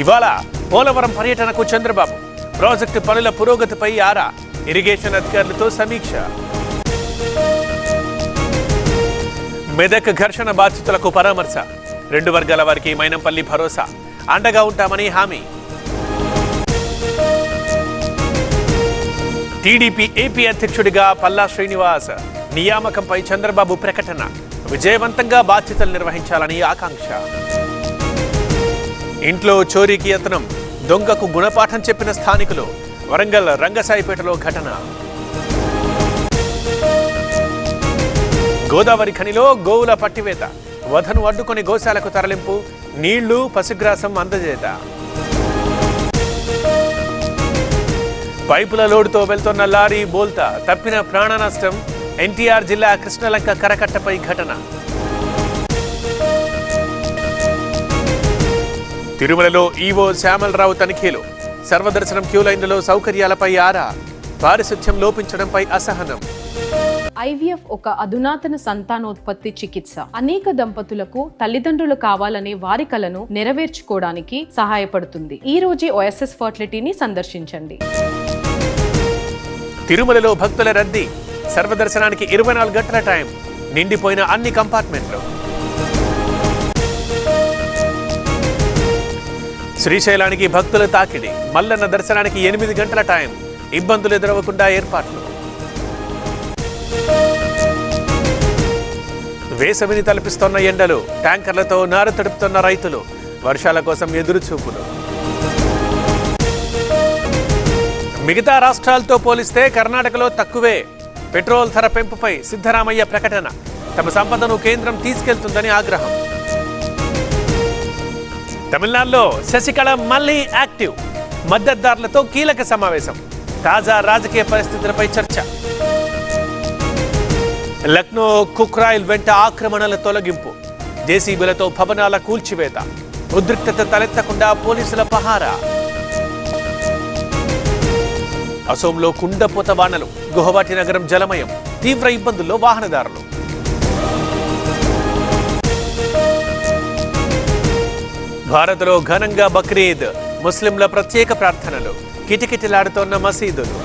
ఇవాళ పోలవరం పర్యటనకు చంద్రబాబు. ప్రాజెక్టు పనుల పురోగతిపై ఆరా. ఇరిగేషన్ అధికారులతో సమీక్ష. మెదక్ ఘర్షణ బాధితులకు పరామర్శ. 2 వర్గాల వారికి మైనంపల్లి భరోసా. అండగా ఉంటామని హామీ. టీడీపీ ఏపీ అధ్యక్షుడిగా పల్లా శ్రీనివాస్ నియామకంపై చంద్రబాబు ప్రకటన. విజయవంతంగా బాధ్యతలు నిర్వహించాలని ఆకాంక్ష. ఇంట్లో చోరీకి యత్నం. దొంగకు గుణపాఠం చెప్పిన స్థానికులు. వరంగల్ రంగసాయిపేటలో ఘటన. గోదావరి ఖనిలో గోవుల పట్టివేత. వధను అడ్డుకొని గోశాలకు తరలింపు. నీళ్లు పశుగ్రాసం అందజేత. పైపుల లోడుతో వెళ్తున్న లారీ బోల్తా. తప్పిన ప్రాణ నష్టం. ఎన్టీఆర్ జిల్లా కృష్ణలంక కరకట్టపై ఘటన. తిరుమలలో ఈవో శ్యామలరావు తనిఖీలు. సర్వదర్శనం క్యూ లైన్లలో సౌకర్యాలపై ఆరా. పారిశుధ్యం లోపించడంపై అసహనం. IVF ఒక అధునాతన సంతానోత్పత్తి చికిత్స. అనేక దంపతులకు తల్లిదండ్రులు కావాలనే వారి కలను నెరవేర్చుకోవడానికి సహాయపడుతుంది. ఈ రోజే OSS ఫర్టిలిటీని సందర్శించండి. తిరుమలలో భక్తుల రద్దీ. సర్వదర్శనానికి 24 గంటల టైం. నిండిపోయిన అన్ని కంపార్ట్మెంట్లు. శ్రీశైలానికి భక్తుల తాకిడి. మల్లన్న దర్శనానికి 8 గంటల టైం. ఇబ్బందులు ఎదురవ్వకుండా ఏర్పాట్లు. వేసవిని తలపిస్తున్న ఎండలు. ట్యాంకర్లతో నారు తడుపుతున్న రైతులు. వర్షాల కోసం ఎదురుచూపులు. మిగతా రాష్ట్రాలతో పోలిస్తే కర్ణాటకలో తక్కువే. పెట్రోల్ ధర పెంపుపై సిద్ధరామయ్య ప్రకటన. తమ సంపదను కేంద్రం తీసుకెళ్తుందని ఆగ్రహం. తమిళనాడులో శశికళ మళ్లీ యాక్టివ్. మద్దతుదారులతో కీలక సమావేశం. తాజా రాజకీయ పరిస్థితులపై చర్చ. లక్నో కుక్రాయిల్ వెంట ఆక్రమణల తొలగింపు. జేసీబీలతో భవనాల కూల్చివేత. ఉద్రిక్తత తలెత్తకుండా పోలీసుల పహారా. అసోంలో కుండపోత వానలు. గుహవాటి నగరం జలమయం. తీవ్ర ఇబ్బందుల్లో వాహనదారులు. భారత్లో ఘనంగా బక్రీద్. ముస్లింల ప్రత్యేక ప్రార్థనలు. కిటకిటలాడుతోన్న మసీదులు.